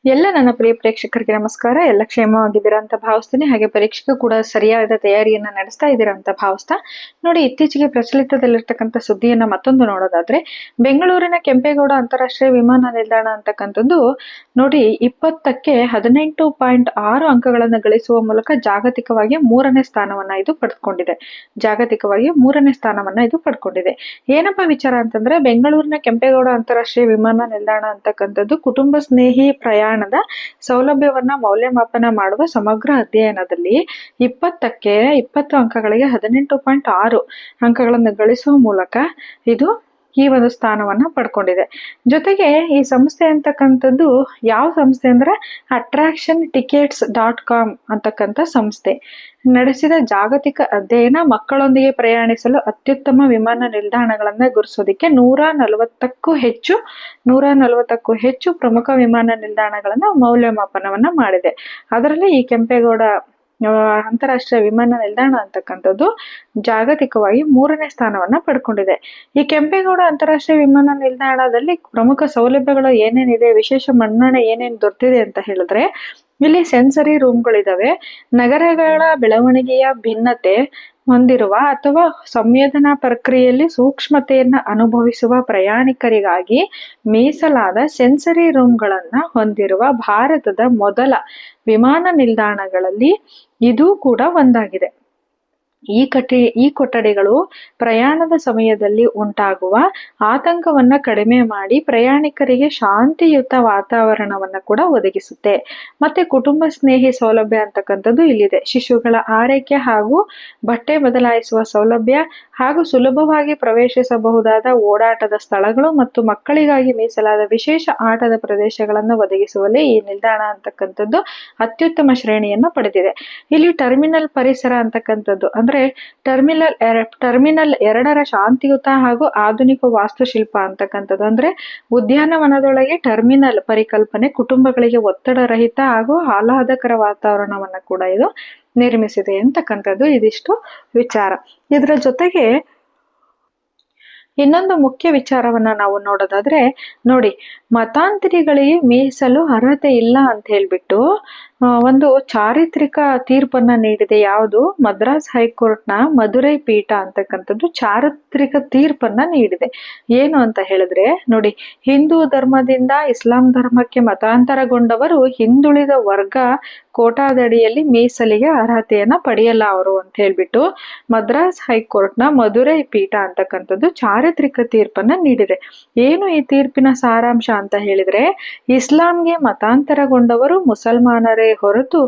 ಎಲ್ಲ ನನ್ನ ಪ್ರಿಯ ಪ್ರೇಕ್ಷಕರಿಗೆ ನಮಸ್ಕಾರ. ಎಲ್ಲ ಕ್ಷೇಮವಾಗಿದ್ದೀರಾ ಅಂತ ಭಾವಿಸ್ತೀನಿ. ಹಾಗೆ ಪರೀಕ್ಷೆಗೂ ಕೂಡ ಸರಿಯಾದ ತಯಾರಿಯನ್ನ ನಡೆಸ್ತಾ ಇದ್ದೀರಾ ಅಂತ ಭಾವಿಸ್ತಾ ನೋಡಿ, ಇತ್ತೀಚೆಗೆ ಪ್ರಚಲಿತದಲ್ಲಿರ್ತಕ್ಕಂಥ ಸುದ್ದಿಯನ್ನ ಮತ್ತೊಂದು ನೋಡೋದಾದ್ರೆ, ಬೆಂಗಳೂರಿನ ಕೆಂಪೇಗೌಡ ಅಂತಾರಾಷ್ಟ್ರೀಯ ವಿಮಾನ ನಿಲ್ದಾಣ ಅಂತಕ್ಕಂಥದ್ದು ನೋಡಿ 20ಕ್ಕೆ 18.6 ಅಂಕಗಳನ್ನು ಗಳಿಸುವ ಮೂಲಕ ಜಾಗತಿಕವಾಗಿ ಮೂರನೇ ಸ್ಥಾನವನ್ನ ಇದು ಪಡ್ಕೊಂಡಿದೆ. ಏನಪ್ಪಾ ವಿಚಾರ ಅಂತಂದ್ರೆ, ಬೆಂಗಳೂರಿನ ಕೆಂಪೇಗೌಡ ಅಂತಾರಾಷ್ಟ್ರೀಯ ವಿಮಾನ ನಿಲ್ದಾಣ ಅಂತಕ್ಕಂಥದ್ದು ಕುಟುಂಬ ಸ್ನೇಹಿ ಪ್ರಯಾಣದ ಸೌಲಭ್ಯವನ್ನ ಮೌಲ್ಯಮಾಪನ ಮಾಡುವ ಸಮಗ್ರ ಅಧ್ಯಯನದಲ್ಲಿ 20 ಅಂಕಗಳಿಗೆ 18.6 ಅಂಕಗಳನ್ನು ಗಳಿಸುವ ಮೂಲಕ ಇದು ಈ ಒಂದು ಸ್ಥಾನವನ್ನ ಪಡ್ಕೊಂಡಿದೆ. ಜೊತೆಗೆ ಈ ಸಂಸ್ಥೆ ಅಂತಕ್ಕಂಥದ್ದು ಯಾವ ಸಂಸ್ಥೆ ಅಂದ್ರೆ attractiontickets.com ಅಂತಕ್ಕಂಥ ಸಂಸ್ಥೆ ನಡೆಸಿದ ಜಾಗತಿಕ ಅಧ್ಯಯನ ಮಕ್ಕಳೊಂದಿಗೆ ಪ್ರಯಾಣಿಸಲು ಅತ್ಯುತ್ತಮ ವಿಮಾನ ನಿಲ್ದಾಣಗಳನ್ನ ಗುರುತಿಸೋದಿಕ್ಕೆ 140ಕ್ಕೂ ಹೆಚ್ಚು ಪ್ರಮುಖ ವಿಮಾನ ನಿಲ್ದಾಣಗಳನ್ನ ಮೌಲ್ಯಮಾಪನವನ್ನ ಮಾಡಿದೆ. ಅದರಲ್ಲಿ ಈ ಕೆಂಪೇಗೌಡ ಅಂತಾರಾಷ್ಟ್ರೀಯ ವಿಮಾನ ನಿಲ್ದಾಣ ಅಂತಕ್ಕಂಥದ್ದು ಜಾಗತಿಕವಾಗಿ 3ನೇ ಸ್ಥಾನವನ್ನ ಪಡ್ಕೊಂಡಿದೆ. ಈ ಕೆಂಪೇಗೌಡ ಅಂತಾರಾಷ್ಟ್ರೀಯ ವಿಮಾನ ನಿಲ್ದಾಣದಲ್ಲಿ ಪ್ರಮುಖ ಸೌಲಭ್ಯಗಳು ಏನೇನಿದೆ, ವಿಶೇಷ ಮನ್ನಣೆ ಏನೇನು ದೊರೆತಿದೆ ಅಂತ ಹೇಳಿದ್ರೆ, ಇಲ್ಲಿ ಸೆನ್ಸರಿ ರೂಮ್ಗಳಿದಾವೆ. ನಗರಗಳ ಬೆಳವಣಿಗೆಯ ಭಿನ್ನತೆ ಹೊಂದಿರುವ ಅಥವಾ ಸಂವೇದನಾ ಪ್ರಕ್ರಿಯೆಯಲ್ಲಿ ಸೂಕ್ಷ್ಮತೆಯನ್ನ ಅನುಭವಿಸುವ ಪ್ರಯಾಣಿಕರಿಗಾಗಿ ಮೀಸಲಾದ ಸೆನ್ಸರಿ ರೂಮ್ಗಳನ್ನ ಹೊಂದಿರುವ ಭಾರತದ ಮೊದಲ ವಿಮಾನ ನಿಲ್ದಾಣಗಳಲ್ಲಿ ಇದು ಕೂಡ ಒಂದಾಗಿದೆ. ಈ ಕೊಠಡಿಗಳು ಪ್ರಯಾಣದ ಸಮಯದಲ್ಲಿ ಉಂಟಾಗುವ ಆತಂಕವನ್ನ ಕಡಿಮೆ ಮಾಡಿ ಪ್ರಯಾಣಿಕರಿಗೆ ಶಾಂತಿಯುತ ವಾತಾವರಣವನ್ನ ಕೂಡ ಒದಗಿಸುತ್ತೆ. ಮತ್ತೆ ಕುಟುಂಬ ಸ್ನೇಹಿ ಸೌಲಭ್ಯ ಅಂತಕ್ಕಂಥದ್ದು ಇಲ್ಲಿದೆ. ಶಿಶುಗಳ ಆರೈಕೆ ಹಾಗೂ ಬಟ್ಟೆ ಬದಲಾಯಿಸುವ ಸೌಲಭ್ಯ ಹಾಗೂ ಸುಲಭವಾಗಿ ಪ್ರವೇಶಿಸಬಹುದಾದ ಓಡಾಟದ ಸ್ಥಳಗಳು ಮತ್ತು ಮಕ್ಕಳಿಗಾಗಿ ಮೀಸಲಾದ ವಿಶೇಷ ಆಟದ ಪ್ರದೇಶಗಳನ್ನು ಒದಗಿಸುವಲ್ಲಿ ಈ ನಿಲ್ದಾಣ ಅಂತಕ್ಕಂಥದ್ದು ಅತ್ಯುತ್ತಮ ಶ್ರೇಣಿಯನ್ನ ಪಡೆದಿದೆ. ಇಲ್ಲಿ ಟರ್ಮಿನಲ್ ಪರಿಸರ ಅಂತಕ್ಕಂಥದ್ದು ಅಂದ್ರೆ ಟರ್ಮಿನಲ್ 2ರ ಶಾಂತಿಯುತ ಹಾಗೂ ಆಧುನಿಕ ವಾಸ್ತುಶಿಲ್ಪ ಅಂತಕ್ಕಂಥದ್ದು ಅಂದ್ರೆ ಉದ್ಯಾನವನದೊಳಗೆ ಟರ್ಮಿನಲ್ ಪರಿಕಲ್ಪನೆ ಕುಟುಂಬಗಳಿಗೆ ಒತ್ತಡ ರಹಿತ ಹಾಗೂ ಆಹ್ಲಾದಕರ ವಾತಾವರಣವನ್ನ ಕೂಡ ಇದು ನಿರ್ಮಿಸಿದೆ ಅಂತಕ್ಕಂಥದ್ದು ಇದಿಷ್ಟು ವಿಚಾರ. ಇದರ ಜೊತೆಗೆ ಇನ್ನೊಂದು ಮುಖ್ಯ ವಿಚಾರವನ್ನ ನಾವು ನೋಡೋದಾದ್ರೆ ನೋಡಿ, ಮತಾಂತರಿಗಳಿಗೆ ಮೀಸಲು ಅರ್ಹತೆ ಇಲ್ಲ ಅಂತ ಹೇಳ್ಬಿಟ್ಟು ಒಂದು ಚಾರಿತ್ರಿಕ ತೀರ್ಪನ್ನ ನೀಡಿದೆ. ಯಾವುದು? ಮದ್ರಾಸ್ ಹೈಕೋರ್ಟ್ನ ಮಧುರೈ ಪೀಠ ಅಂತಕ್ಕಂಥದ್ದು ಚಾರಿತ್ರಿಕ ತೀರ್ಪನ್ನ ನೀಡಿದೆ. ಏನು ಅಂತ ಹೇಳಿದ್ರೆ ನೋಡಿ, ಹಿಂದೂ ಧರ್ಮದಿಂದ ಇಸ್ಲಾಂ ಧರ್ಮಕ್ಕೆ ಮತಾಂತರಗೊಂಡವರು ಹಿಂದುಳಿದ ವರ್ಗ ಕೋಟಾದಡಿಯಲ್ಲಿ ಮೀಸಲಿಗೆ ಅರ್ಹತೆಯನ್ನ ಪಡೆಯಲ್ಲ ಅವರು ಅಂತ ಹೇಳ್ಬಿಟ್ಟು ಮದ್ರಾಸ್ ಹೈಕೋರ್ಟ್ನ ಮಧುರೈ ಪೀಠ ಅಂತಕ್ಕಂಥದ್ದು ಚಾರಿತ್ರಿಕ ತೀರ್ಪನ್ನ ನೀಡಿದೆ. ಏನು ಈ ತೀರ್ಪಿನ ಸಾರಾಂಶ ಅಂತ ಹೇಳಿದ್ರೆ, ಇಸ್ಲಾಂಗೆ ಮತಾಂತರಗೊಂಡವರು ಮುಸಲ್ಮಾನರೇ ಹೊರತು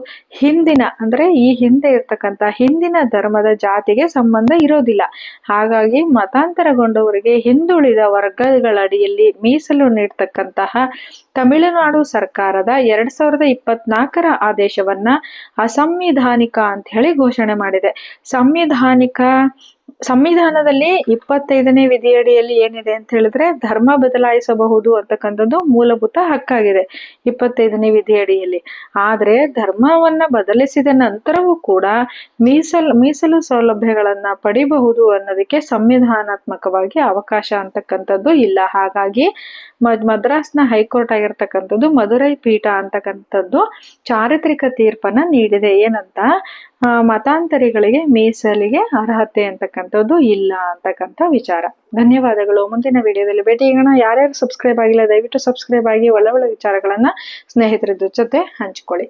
ಈ ಹಿಂದೆ ಇರ್ತಕ್ಕಂಥ ಹಿಂದಿನ ಧರ್ಮದ ಜಾತಿಗೆ ಸಂಬಂಧ ಇರೋದಿಲ್ಲ. ಹಾಗಾಗಿ ಮತಾಂತರಗೊಂಡವರಿಗೆ ಹಿಂದುಳಿದ ವರ್ಗಗಳಡಿಯಲ್ಲಿ ಮೀಸಲು ನೀಡ್ತಕ್ಕಂತಹ ತಮಿಳುನಾಡು ಸರ್ಕಾರದ 2024ರ ಆದೇಶವನ್ನ ಅಸಂವಿಧಾನಿಕ ಅಂತ ಹೇಳಿ ಘೋಷಣೆ ಮಾಡಿದೆ. ಸಂವಿಧಾನದಲ್ಲಿ 25ನೇ ವಿಧಿಯಡಿಯಲ್ಲಿ ಏನಿದೆ ಅಂತ ಹೇಳಿದ್ರೆ, ಧರ್ಮ ಬದಲಾಯಿಸಬಹುದು ಅಂತಕ್ಕಂಥದ್ದು ಮೂಲಭೂತ ಹಕ್ಕಾಗಿದೆ 25ನೇ ವಿಧಿಯಡಿಯಲ್ಲಿ. ಆದ್ರೆ ಧರ್ಮವನ್ನ ಬದಲಿಸಿದ ನಂತರವೂ ಕೂಡ ಮೀಸಲು ಸೌಲಭ್ಯಗಳನ್ನ ಪಡಿಬಹುದು ಅನ್ನೋದಕ್ಕೆ ಸಂವಿಧಾನಾತ್ಮಕವಾಗಿ ಅವಕಾಶ ಅಂತಕ್ಕಂಥದ್ದು ಇಲ್ಲ. ಹಾಗಾಗಿ ಮದ್ರಾಸ್ನ ಹೈಕೋರ್ಟ್ ಆಗಿರ್ತಕ್ಕಂಥದ್ದು ಮಧುರೈ ಪೀಠ ಅಂತಕ್ಕಂಥದ್ದು ಚಾರಿತ್ರಿಕ ತೀರ್ಪನ್ನ ನೀಡಿದೆ. ಏನಂತ? ಮತಾಂತರಿಗಳಿಗೆ ಮೀಸಲಿಗೆ ಅರ್ಹತೆ ಅಂತಕ್ಕಂಥದ್ದು ಇಲ್ಲ ಅಂತಕ್ಕಂಥ ವಿಚಾರ. ಧನ್ಯವಾದಗಳು. ಮುಂದಿನ ವಿಡಿಯೋದಲ್ಲಿ ಭೇಟಿಯಾಗೋಣ. ಯಾರ್ಯಾರು ಸಬ್ಸ್ಕ್ರೈಬ್ ಆಗಿಲ್ಲ ದಯವಿಟ್ಟು ಸಬ್ಸ್ಕ್ರೈಬ್ ಆಗಿ ಒಳ್ಳೆ ವಿಚಾರಗಳನ್ನ ಸ್ನೇಹಿತರ ಜೊತೆ ಹಂಚಿಕೊಳ್ಳಿ.